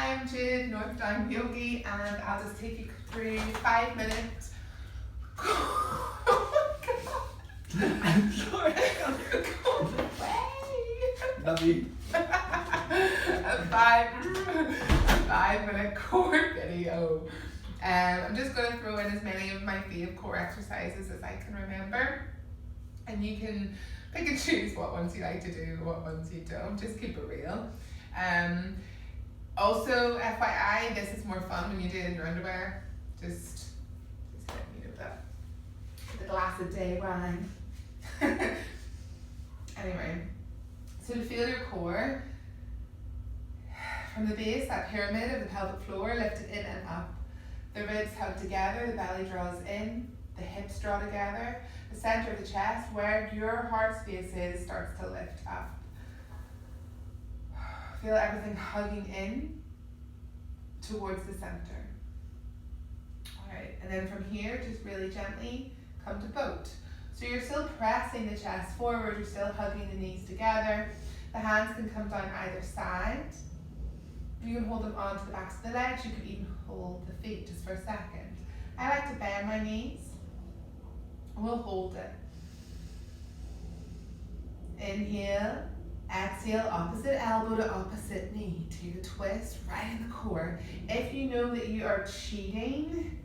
I'm Jade, North Down Yogi, and I'll just take you through 5 minutes. Oh my god! I'm sorry. Go away! Love you. a 5 minute core video. I'm just going to throw in as many of my fave core exercises as I can remember, and you can pick and choose what ones you like to do, what ones you don't. Just keep it real. Also, FYI, this is more fun when you do it in your underwear. Just let me know that. The glass of day wine. Anyway, so to feel your core, from the base, that pyramid of the pelvic floor, lift it in and up. The ribs hug together, the belly draws in, the hips draw together. The center of the chest, where your heart space is, starts to lift up. Feel everything hugging in towards the center. Alright, and then from here, just really gently come to boat. So you're still pressing the chest forward, you're still hugging the knees together. The hands can come down either side. You can hold them onto the backs of the legs, you could even hold the feet just for a second. I like to bend my knees. We'll hold it. Inhale, exhale, opposite elbow to opposite knee. Take a twist right in the core. If you know that you are cheating,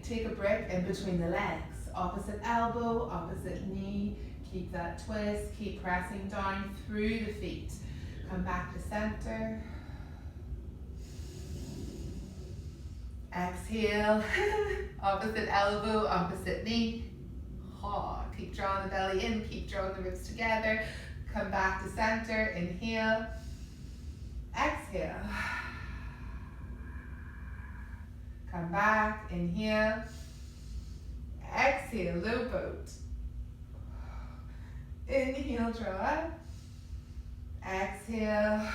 take a break in between the legs. Opposite elbow, opposite knee. Keep that twist, keep pressing down through the feet. Come back to center. Exhale, opposite elbow, opposite knee. Keep drawing the belly in, keep drawing the ribs together. Come back to center, inhale, exhale. Come back, inhale, exhale, low boat. Inhale, draw. Exhale.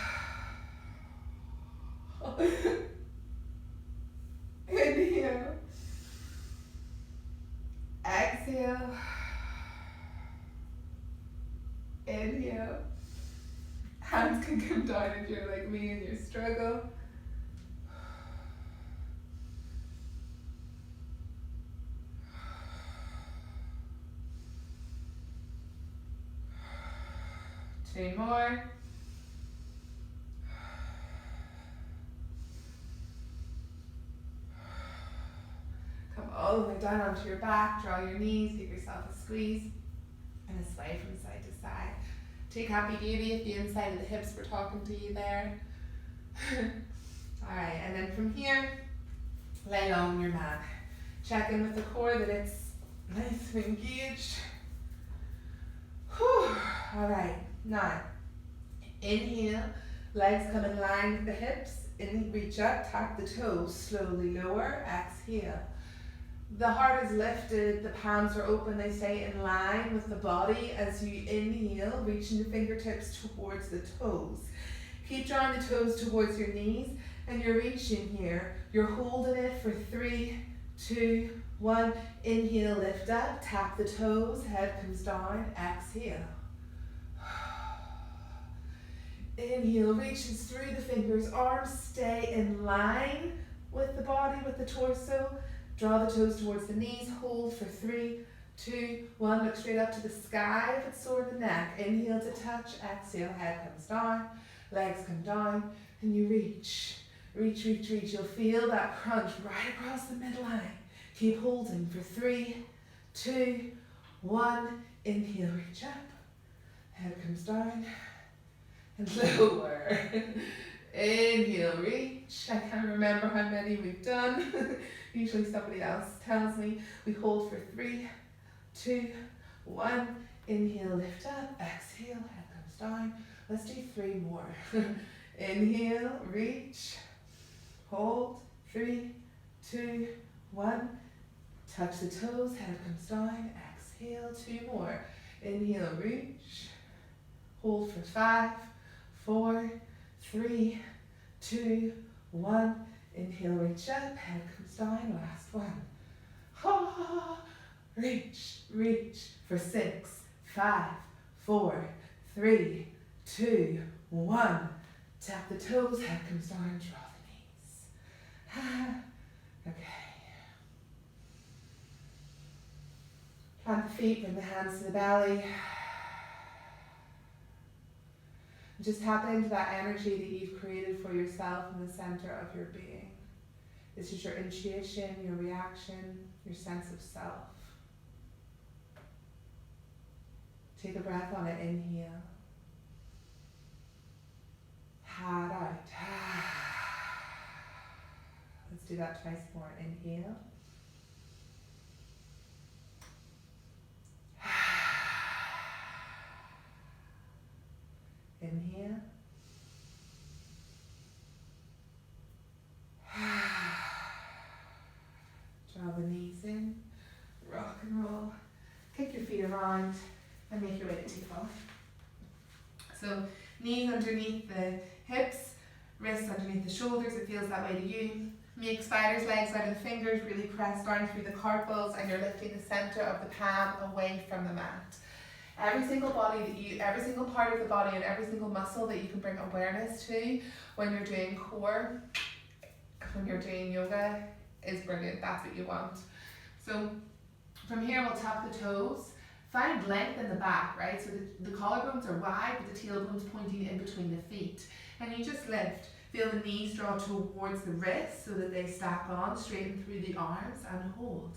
Inhale. Exhale. Inhale. Hands can come down if you're like me and you struggle. Two more. Come all the way down onto your back, draw your knees, give yourself a squeeze and a sway from side to side. Take happy duty if the inside of the hips were talking to you there. Alright, and then from here, lay low on your mat. Check in with the core that it's nice and engaged. Alright, now inhale, legs come in line with the hips. Reach up, tap the toes, slowly lower, exhale. The heart is lifted, the palms are open, they stay in line with the body as you inhale, reaching the fingertips towards the toes. Keep drawing the toes towards your knees and you're reaching here. You're holding it for 3, 2, 1. Inhale, lift up, tap the toes, head comes down, exhale. Inhale, reaches through the fingers, arms stay in line with the body, with the torso. Draw the toes towards the knees, hold for 3, 2, 1. Look straight up to the sky if it's sore in the neck. Inhale to touch, exhale, head comes down, legs come down, and you reach. Reach, reach, reach. You'll feel that crunch right across the midline. Keep holding for 3, 2, 1. Inhale, reach up, head comes down, and lower. Inhale, reach. I can't remember how many we've done. Usually somebody else tells me. We hold for 3, 2, 1. Inhale, lift up. Exhale, head comes down. Let's do 3 more. Inhale, reach. Hold. 3, 2, 1. Touch the toes, head comes down. Exhale, 2 more. Inhale, reach. Hold for 5, 4, 3, 2, 1. Inhale, reach up, head comes down, last one. Reach, reach for 6, 5, 4, 3, 2, 1. Tap the toes, head comes down, draw Okay. Plant the feet, bring the hands to the belly. Just tap into that energy that you've created for yourself in the center of your being. This is your intuition, your reaction, your sense of self. Take a breath on it, inhale. Head out. Let's do that twice more. Inhale. Inhale. Draw the knees in. Rock and roll. Kick your feet around and make your way to table. So knees underneath the hips, wrists underneath the shoulders. It feels that way to you. Make spider's legs out of the fingers. Really press down through the carpals, and you're lifting the center of the palm away from the mat. Every single part of the body and every single muscle that you can bring awareness to when you're doing core, when you're doing yoga, is brilliant. That's what you want. So from here, we'll tap the toes. Find length in the back, right? So the collarbones are wide, but the tailbone's pointing in between the feet. And you just lift. Feel the knees draw towards the wrists so that they stack on, straighten through the arms, and hold.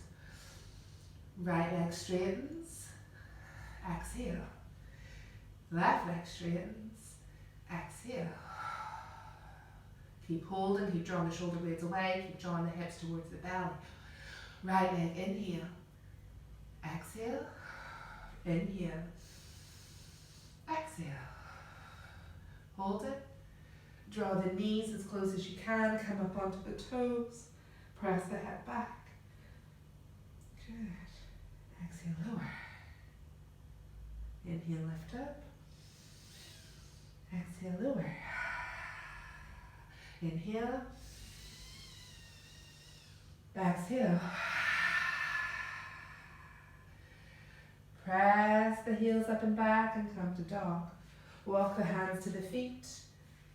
Right leg straightens. Exhale. Left leg straightens. Exhale. Keep holding, keep drawing the shoulder blades away, keep drawing the hips towards the belly. Right leg, inhale. Exhale. Inhale. Exhale. Hold it. Draw the knees as close as you can. Come up onto the toes. Press the head back. Good. Exhale, lower. Inhale, lift up. Exhale, lower. Inhale. Exhale. Press the heels up and back and come to dog. Walk the hands to the feet.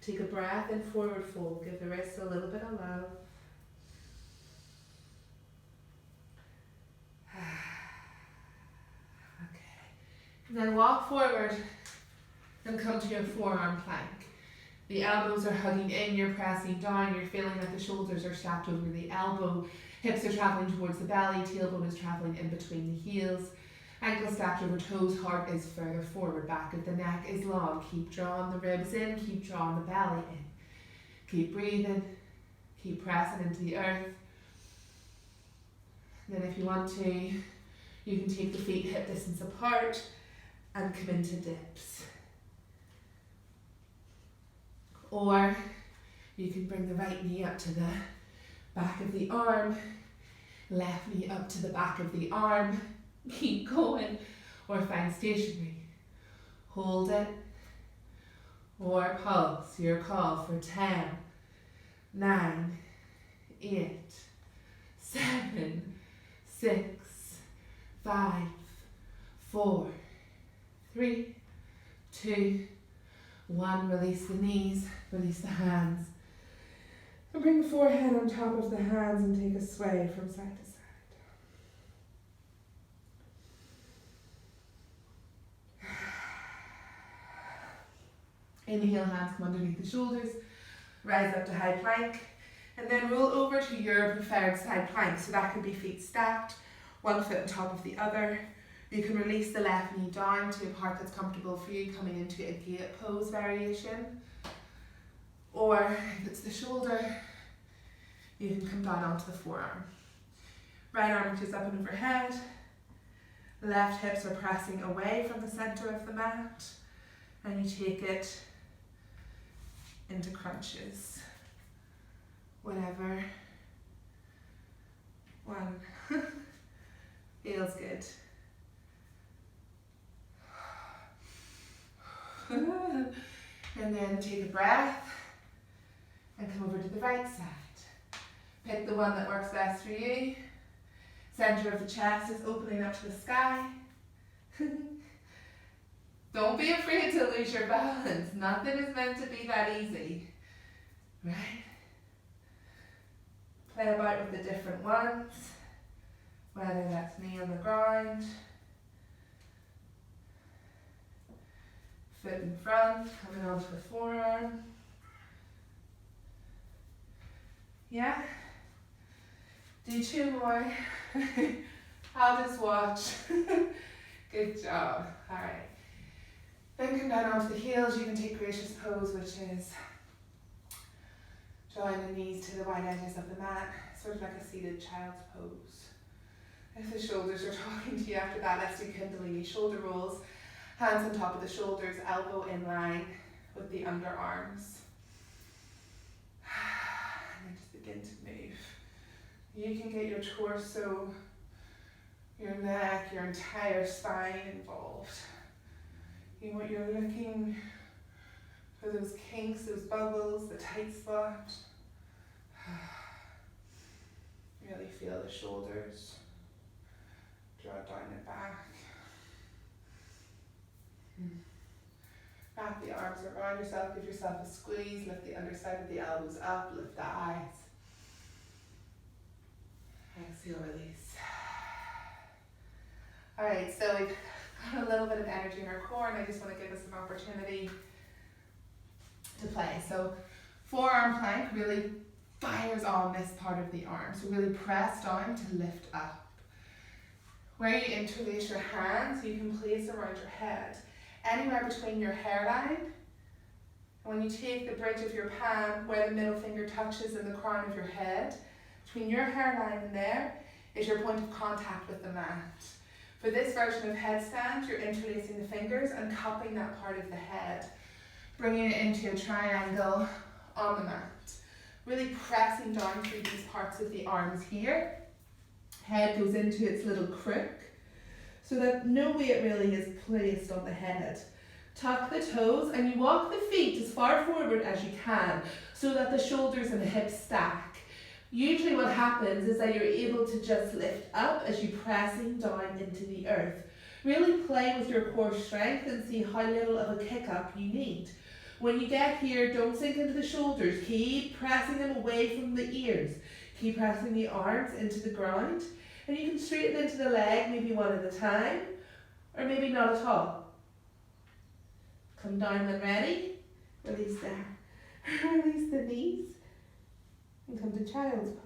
Take a breath in forward fold. Give the wrists a little bit of love. Okay. Then walk forward and come to your forearm plank. The elbows are hugging in, you're pressing down, you're feeling like the shoulders are stacked over the elbow, hips are traveling towards the belly, tailbone is traveling in between the heels, ankles stacked over toes, heart is further forward, back of the neck is long. Keep drawing the ribs in, keep drawing the belly in. Keep breathing, keep pressing into the earth. Then if you want to, you can take the feet hip distance apart and come into dips. Or you can bring the right knee up to the back of the arm, left knee up to the back of the arm, keep going, or find stationary. Hold it, or pulse your call for 10, 9, 8, 7, 6, 5, 4, 3, 2, 1. Release the knees, release the hands. And bring the forehead on top of the hands and take a sway from side to side. Inhale, hands come underneath the shoulders. Rise up to high plank. And then roll over to your preferred side plank. So that could be feet stacked, one foot on top of the other. You can release the left knee down to a part that's comfortable for you, coming into a gate pose variation. Or if it's the shoulder, you can come down onto the forearm. Right arm reaches up and overhead. Left hips are pressing away from the center of the mat. And you take it into crunches. Whatever one feels good. And then take a breath and come over to the right side. Pick the one that works best for you. Center of the chest is opening up to the sky. Don't be afraid to lose your balance. Nothing is meant to be that easy, right? Play about with the different ones, whether that's knee on the ground, foot in front, coming onto the forearm. Yeah? Do 2 more. I'll just watch. Good job. Alright. Then come down onto the heels. You can take gracious pose, which is drawing the knees to the wide edges of the mat, sort of like a seated child's pose. If the shoulders are talking to you after that, let's do Kundalini shoulder rolls. Hands on top of the shoulders, elbow in line with the underarms. And then just begin to move. You can get your torso, your neck, your entire spine involved. What you're looking for, those kinks, those bubbles, the tight spot. Really feel the shoulders. Draw down the back. Wrap the arms around yourself, give yourself a squeeze, lift the underside of the elbows up, lift the eyes. Exhale, release. Alright, so we've got a little bit of energy in our core, and I just want to give us an opportunity to play. So forearm plank really fires on this part of the arm. So really press down to lift up. Where you interlace your hands, you can place around your head, anywhere between your hairline. When you take the bridge of your palm where the middle finger touches in the crown of your head, between your hairline and there is your point of contact with the mat. For this version of headstand, you're interlacing the fingers and cupping that part of the head, bringing it into a triangle on the mat. Really pressing down through these parts of the arms here. Head goes into its little crook, so that no weight really is placed on the head. Tuck the toes and you walk the feet as far forward as you can, so that the shoulders and the hips stack. Usually what happens is that you're able to just lift up as you're pressing down into the earth. Really play with your core strength and see how little of a kick up you need. When you get here, don't sink into the shoulders. Keep pressing them away from the ears. Keep pressing the arms into the ground. And you can straighten into the leg, maybe one at a time, or maybe not at all. Come down when ready. Release the knees. And come to child's pose.